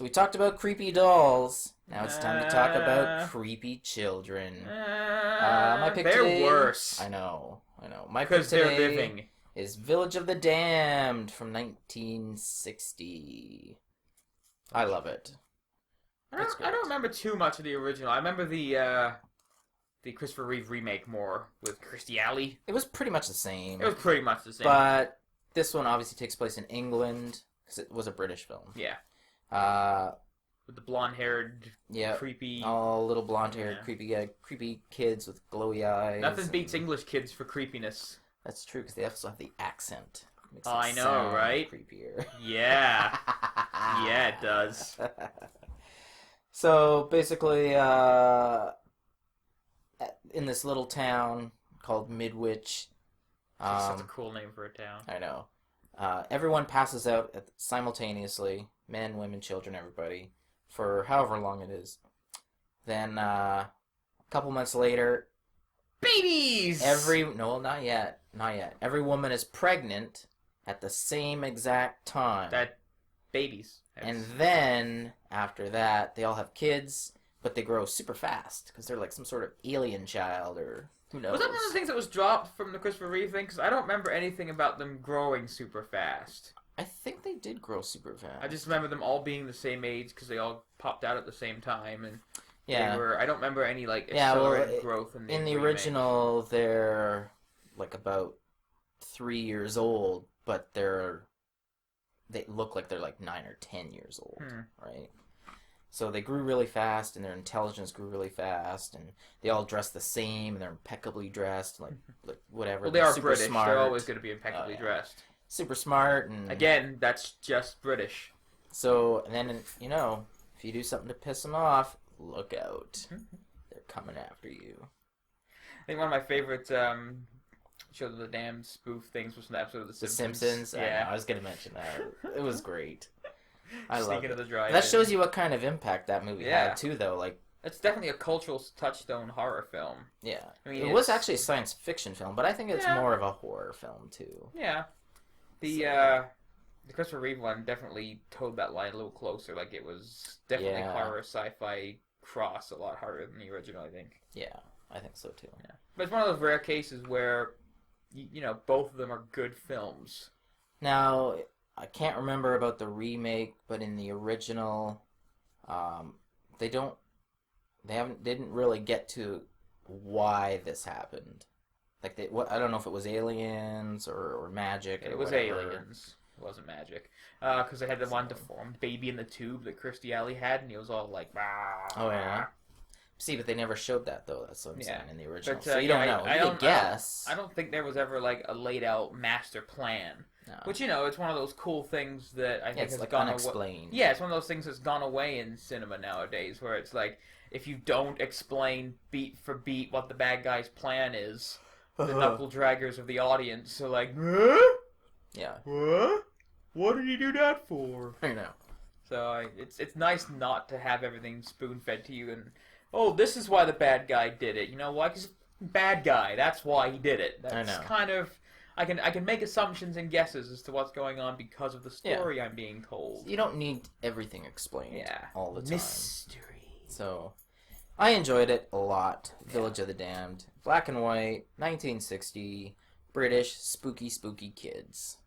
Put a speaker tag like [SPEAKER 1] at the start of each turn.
[SPEAKER 1] So we talked about creepy dolls. Now it's time to talk about creepy children. My pick
[SPEAKER 2] they're
[SPEAKER 1] today...
[SPEAKER 2] worse.
[SPEAKER 1] I know. My pick
[SPEAKER 2] Because they're
[SPEAKER 1] today
[SPEAKER 2] living.
[SPEAKER 1] is Village of the Damned from 1960. I love it.
[SPEAKER 2] I don't remember too much of the original. I remember the Christopher Reeve remake more with Kirstie Alley.
[SPEAKER 1] It was pretty much the same.
[SPEAKER 2] It was pretty much the same.
[SPEAKER 1] But this one obviously takes place in England because it was a British film.
[SPEAKER 2] Yeah. With the blonde-haired, creepy...
[SPEAKER 1] all little blonde-haired, creepy kids with glowy eyes.
[SPEAKER 2] Nothing beats English kids for creepiness.
[SPEAKER 1] That's true, because they also have the accent. Makes
[SPEAKER 2] I know, right?
[SPEAKER 1] Creepier.
[SPEAKER 2] Yeah. Yeah, it does.
[SPEAKER 1] So, basically, in this little town called Midwich...
[SPEAKER 2] That's a cool name for a town.
[SPEAKER 1] I know. Everyone passes out simultaneously. Men, women, children, everybody. For however long it is. Then, a couple months later...
[SPEAKER 2] Babies!
[SPEAKER 1] No, not yet. Not yet. Every woman is pregnant at the same exact time.
[SPEAKER 2] Babies.
[SPEAKER 1] And then, after that, they all have kids, but they grow super fast, because they're like some sort of alien child, or who knows.
[SPEAKER 2] Was that one of the things that was dropped from the Christopher Reeve thing? Because I don't remember anything about them growing super fast.
[SPEAKER 1] I think they did grow super fast.
[SPEAKER 2] I just remember them all being the same age, because they all popped out at the same time, and
[SPEAKER 1] yeah.
[SPEAKER 2] I don't remember any, accelerated growth in the
[SPEAKER 1] in the original, they're, about 3 years old, but they look like they're 9 or 10 years old, right? So they grew really fast, and their intelligence grew really fast, and they all dress the same, and they're impeccably dressed, like whatever.
[SPEAKER 2] Well, they are
[SPEAKER 1] super
[SPEAKER 2] British.
[SPEAKER 1] Smart.
[SPEAKER 2] They're always going to be impeccably dressed.
[SPEAKER 1] Super smart, and
[SPEAKER 2] again, that's just British.
[SPEAKER 1] So, and then if you do something to piss them off, look out. They're coming after you.
[SPEAKER 2] I think one of my favorite Show the Damned spoof things was an episode of The Simpsons.
[SPEAKER 1] The Simpsons?
[SPEAKER 2] Yeah.
[SPEAKER 1] I was going to mention that. It was great. I love it.
[SPEAKER 2] That
[SPEAKER 1] shows you what kind of impact that movie had, too, though.
[SPEAKER 2] It's definitely a cultural touchstone horror film.
[SPEAKER 1] Yeah. I mean, it was actually a science fiction film, but I think it's more of a horror film, too.
[SPEAKER 2] Yeah. The Christopher Reeve one definitely towed that line a little closer. It was definitely horror, sci-fi cross a lot harder than the original, I think.
[SPEAKER 1] Yeah, I think so, too.
[SPEAKER 2] Yeah. But it's one of those rare cases where... both of them are good films.
[SPEAKER 1] Now, I can't remember about the remake, but in the original, they didn't really get to why this happened. I don't know if it was aliens or magic.
[SPEAKER 2] It was aliens. It wasn't magic. Because they had the one deformed baby in the tube that Kirstie Alley had, and he was all like, bah.
[SPEAKER 1] Oh, yeah. See, but they never showed that, though. That's what I'm saying in the original.
[SPEAKER 2] But,
[SPEAKER 1] so you don't know. You can guess.
[SPEAKER 2] I don't think there was ever, a laid-out master plan.
[SPEAKER 1] No.
[SPEAKER 2] Which, it's one of those cool things that I think has gone
[SPEAKER 1] unexplained.
[SPEAKER 2] Yeah, it's one of those things that's gone away in cinema nowadays, where it's if you don't explain beat for beat what the bad guy's plan is, the knuckle draggers of the audience are like, huh?
[SPEAKER 1] Yeah.
[SPEAKER 2] What? What did he do that for?
[SPEAKER 1] I know.
[SPEAKER 2] So it's nice not to have everything spoon-fed to you and... Oh, this is why the bad guy did it. You know why? Because bad guy. That's why he did it. That's kind of... I can make assumptions and guesses as to what's going on because of the story I'm being told.
[SPEAKER 1] You don't need everything explained all the time.
[SPEAKER 2] Mystery.
[SPEAKER 1] So, I enjoyed it a lot. Village of the Damned. Black and white, 1960, British, spooky, spooky kids.